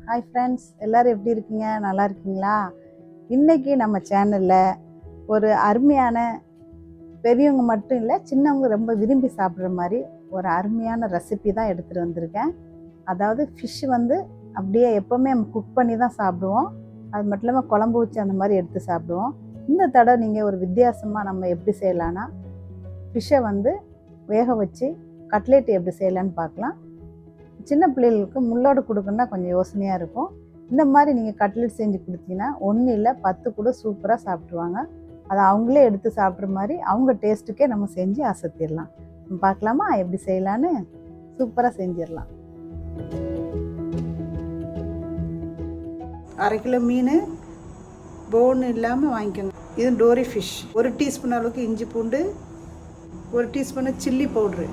Hi friends, எல்லோரும் எப்படி இருக்கீங்க? நல்லா இருக்கீங்களா? இன்றைக்கி நம்ம சேனலில் ஒரு அருமையான, பெரியவங்க மட்டும் இல்லை சின்னவங்க ரொம்ப விரும்பி சாப்பிட்ற மாதிரி ஒரு அருமையான ரெசிபி தான் எடுத்துகிட்டு வந்திருக்கேன். அதாவது ஃபிஷ் வந்து அப்படியே எப்போவுமே நம்ம குக் பண்ணி தான் சாப்பிடுவோம். அது மட்டும் இல்லாமல் குழம்பு வச்சு அந்த மாதிரி எடுத்து சாப்பிடுவோம். இந்த தடவை நீங்கள் ஒரு வித்தியாசமாக நம்ம எப்படி செய்யலான்னா, ஃபிஷ்ஷை வந்து வேக வச்சு கட்லெட் எப்படி செய்யலான்னு பார்க்கலாம். சின்ன பிள்ளைகளுக்கு முள்ளோடு கொடுக்கணுன்னா கொஞ்சம் யோசனையாக இருக்கும். இந்த மாதிரி நீங்கள் கட்லெட் செஞ்சு கொடுத்தீங்கன்னா 1 இல்லை 10 கூட சூப்பராக சாப்பிட்ருவாங்க. அதை அவங்களே எடுத்து சாப்பிட்ற மாதிரி அவங்க டேஸ்ட்டுக்கே நம்ம செஞ்சு அசத்திடலாம். பார்க்கலாமா எப்படி செய்யலான்னு? சூப்பராக செஞ்சிடலாம். 1/2 கிலோ மீன் போன் இல்லாமல் வாங்கிக்கோங்க. இது டோரி ஃபிஷ். 1 டீஸ்பூன் அளவுக்கு இஞ்சி பூண்டு, 1 டீஸ்பூனு சில்லி பவுட்ரு.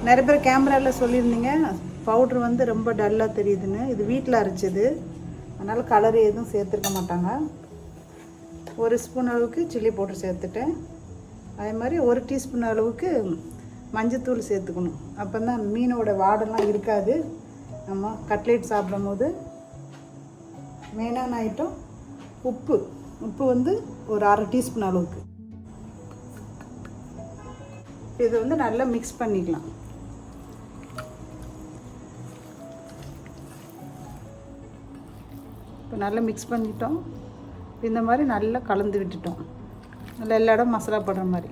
நிறைய பேர் கேமராவில் சொல்லியிருந்தீங்க பவுட்ரு வந்து ரொம்ப டல்லாக தெரியுதுன்னு. இது வீட்டில் அரைச்சது, அதனால் கலர் எதுவும் சேர்த்துருக்க மாட்டாங்க. 1 ஸ்பூன் அளவுக்கு சில்லி பவுட்ரு சேர்த்துட்டேன். அதே மாதிரி 1 டீஸ்பூன் அளவுக்கு மஞ்சத்தூள் சேர்த்துக்கணும். அப்போ தான் மீனோட வாடெல்லாம் இருக்காது. நம்ம கட்லெட் சாப்பிடும் போது மெயினான ஐட்டம் உப்பு வந்து ஒரு 1/2 டீஸ்பூன் அளவுக்கு. இதை வந்து நல்லா மிக்ஸ் பண்ணிக்கலாம். இப்போ நல்லா மிக்ஸ் பண்ணிட்டோம். இந்த மாதிரி நல்லா கலந்து விட்டுட்டோம். நல்லா எல்லா இடம் மசாலா போடுற மாதிரி.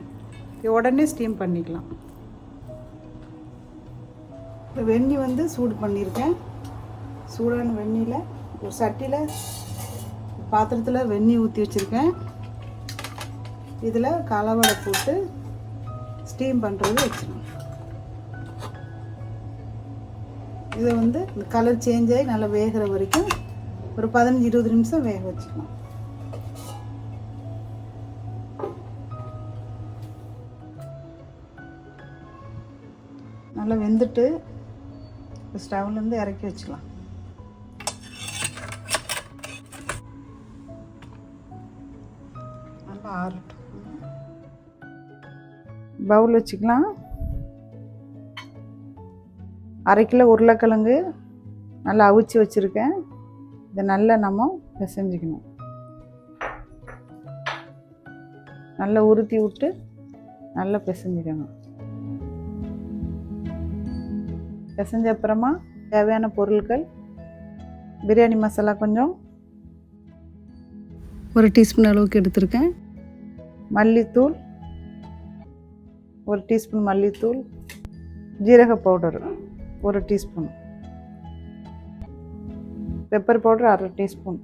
இது உடனே ஸ்டீம் பண்ணிக்கலாம். இப்போ வெந்நி வந்து சூடு பண்ணியிருக்கேன். சூடான வெந்நியில் ஒரு சட்டியில் பாத்திரத்தில் வெந்நி ஊற்றி வச்சுருக்கேன். இதில் கலவடை போட்டு ஸ்டீம் பண்ணுறது வச்சிடணும். இதை வந்து இந்த கலர் சேஞ்ச் ஆகி நல்லா வேகிற வரைக்கும் ஒரு 15-20 நிமிஷம் வேக வச்சுக்கலாம். நல்லா வெந்துட்டு ஸ்டவ்லேருந்து இறக்கி வச்சுக்கலாம். நல்லா ஆறட்டும். பவுல் வச்சுக்கலாம். 1/2 கிலோ உருளைக்கிழங்கு நல்லா அவிச்சு வச்சுருக்கேன். இதை நல்லா நம்ம பிசைஞ்சிக்கணும். நல்லா உருத்தி விட்டு நல்லா பிசைஞ்சிக்கணும். பிசைஞ்ச அப்புறமா தேவையான பொருட்கள்: பிரியாணி மசாலா கொஞ்சம் 1 டீஸ்பூன் அளவுக்கு எடுத்திருக்கேன். மல்லித்தூள் 1 டீஸ்பூன் மல்லித்தூள். ஜீரக powder 1 teaspoon. Pepper powder 1/2 teaspoon.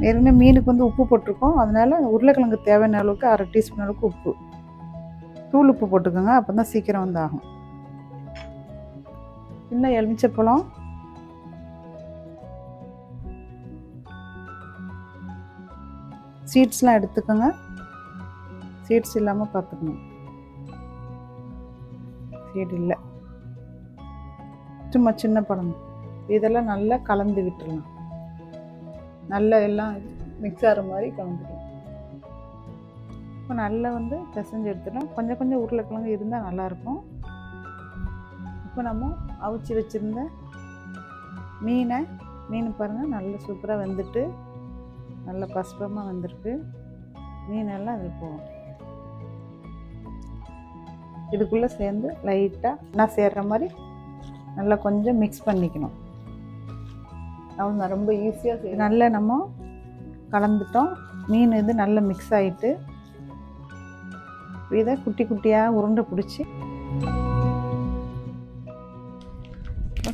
ஏற்கனவே மீனுக்கு வந்து உப்பு போட்டிருக்கோம், அதனால் உருளைக்கிழங்கு தேவையான அளவுக்கு 1/2 டீஸ்பூன் அளவுக்கு உப்பு. தூள் உப்பு போட்டுக்கோங்க, அப்போ தான் சீக்கிரம் வந்து ஆகும். இன்னும் எலுமிச்சப்பழம், சீட்ஸ்லாம் எடுத்துக்கோங்க. சீட்ஸ் இல்லாமல் பார்த்துக்கணும். சீடு இல்லை, சும்மா சின்ன பழம். இதெல்லாம் நல்லா கலந்து விட்டுடலாம். நல்லா எல்லாம் மிக்ஸ் ஆகிற மாதிரி கலந்துக்கலாம். இப்போ நல்லா வந்து பிசைஞ்சு எடுத்துட்டோம். கொஞ்சம் கொஞ்சம் உருளைக்கிழங்கு இருந்தால் நல்லாயிருக்கும். இப்போ நம்ம அவிச்சு வச்சுருந்த மீன் பாருங்கள் நல்லா சூப்பராக வெந்துட்டு நல்லா பசுப்பமாக வந்திருக்கு. மீனெல்லாம் அது போகும். இதுக்குள்ளே சேர்ந்து லைட்டாக நான் சேர்கிற மாதிரி நல்லா கொஞ்சம் மிக்ஸ் பண்ணிக்கணும். அவங்க ரொம்ப ஈஸியாக செய்யணும். நல்லா நம்ம கலந்துட்டோம். மீன் இது நல்லா மிக்ஸ் ஆகிட்டு இதை குட்டி குட்டியாக உருண்டை பிடிச்சி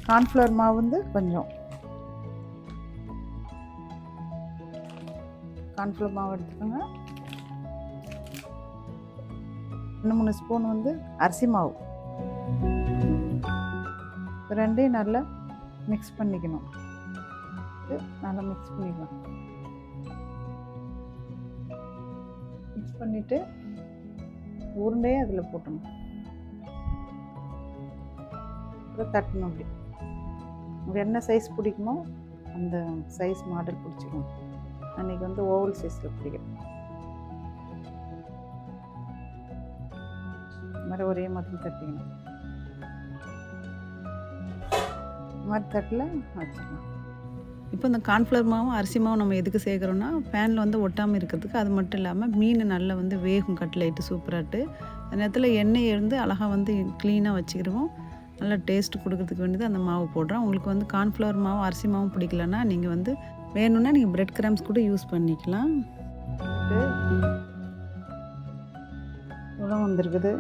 கார்ன்ஃப்ளவர் மாவு வந்து கொஞ்சம் கார்ன்ஃப்ளவர் மாவு எடுத்துக்கோங்க. 2-3 ஸ்பூன் வந்து அரிசி மாவு. ரெண்டையும் நல்லா மிக்ஸ் பண்ணிக்கணும். நல்லா மிக்ஸ் பண்ணிக்கலாம். மிக்ஸ் பண்ணிவிட்டு உருண்டையே அதில் போட்டணும். அப்புறம் தட்டணும். அப்படி உங்களுக்கு என்ன சைஸ் பிடிக்குமோ அந்த சைஸ் மாடல் பிடிச்சிக்கணும். அன்றைக்கி வந்து ஓவல் சைஸில் பிடிக்கும். இந்த மாதிரி ஒரே மாதிரி தட்டிக்கணும். மாதிரி தட்டில் வச்சுக்கலாம். இப்போ இந்த கார்ன்ஃப்ளவர் மாவும் அரிசி மாவும் நம்ம எதுக்கு சேர்க்குறோன்னா பேனில் வந்து ஒட்டாமல் இருக்கிறதுக்கு. அது மட்டும் இல்லாமல் மீன் நல்லா வந்து வேகும் கட்லைட்டு சூப்பராகிட்டு. அந்த நேரத்தில் எண்ணெய் இருந்து அழகாக வந்து க்ளீனாக வச்சுக்கிடுவோம். நல்லா டேஸ்ட்டு கொடுக்கறதுக்கு வேண்டியது அந்த மாவு போடுறோம். உங்களுக்கு வந்து கார்ன்ஃப்ளவர் மாவும் அரிசி மாவும் பிடிக்கலன்னா நீங்கள் வந்து வேணும்னா நீங்கள் பிரெட் கிராம்ஸ் கூட யூஸ் பண்ணிக்கலாம். இவ்வளோ வந்திருக்குது.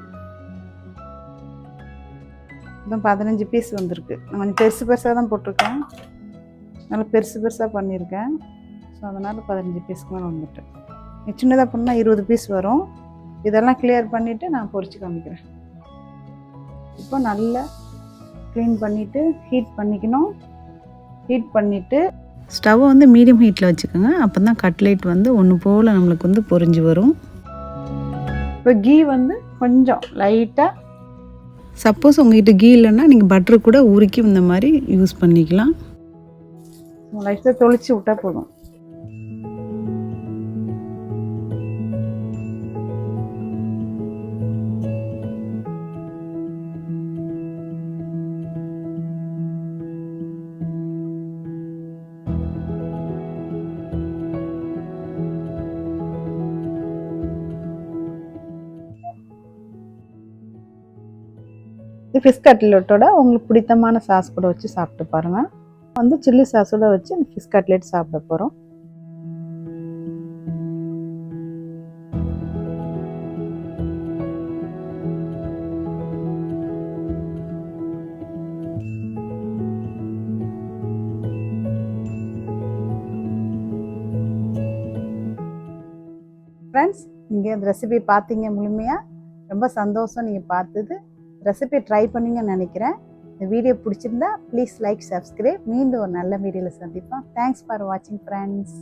இன்னும் 15 பீஸ் வந்திருக்கு. நான் கொஞ்சம் பெருசு பெருசாக தான் போட்டிருக்கேன். நல்லா பெருசு பெருசாக பண்ணியிருக்கேன். ஸோ அதனால் 15 பீஸ்க்கு மேலே வந்துட்டு. சின்னதாக பண்ணால் 20 பீஸ் வரும். இதெல்லாம் கிளியர் பண்ணிவிட்டு நான் பொரிச்சு காமிக்கிறேன். இப்போ நல்லா க்ளீன் பண்ணிவிட்டு ஹீட் பண்ணிக்கணும். ஹீட் பண்ணிவிட்டு ஸ்டவ்வை வந்து மீடியம் ஹீட்டில் வச்சுக்கோங்க. அப்போ தான் கட்லைட் வந்து ஒன்று போல் நம்மளுக்கு வந்து பொரிஞ்சு வரும். இப்போ கீ வந்து கொஞ்சம் லைட்டாக, சப்போஸ் உங்கள்கிட்ட கீ இல்லைன்னா நீங்கள் பட்டரு கூட உருக்கி இந்த மாதிரி யூஸ் பண்ணிக்கலாம். லைட்டாக தொளிச்சு விட்டால் போதும். இது ஃபிஷ் கட்லெட்டோட உங்களுக்கு பிடித்தமான சாஸ் கூட வச்சு சாப்பிட்டு பாருங்கள். வந்து சில்லி சாஸோட வச்சு இந்த ஃபிஷ் கட்லெட் சாப்பிட போகிறோம். ஃப்ரெண்ட்ஸ், நீங்கள் இந்த ரெசிபி பார்த்தீங்க முழுமையாக. ரொம்ப சந்தோஷம் நீங்கள் பார்த்தது. ரெசிபி ட்ரை பண்ணிங்கன்னு நினைக்கிறேன். இந்த வீடியோ பிடிச்சிருந்தா ப்ளீஸ் லைக், சப்ஸ்கிரைப். மீண்டும் ஒரு நல்ல வீடியோவில் சந்திப்போம். தேங்க்ஸ் ஃபார் வாட்சிங் ஃப்ரெண்ட்ஸ்.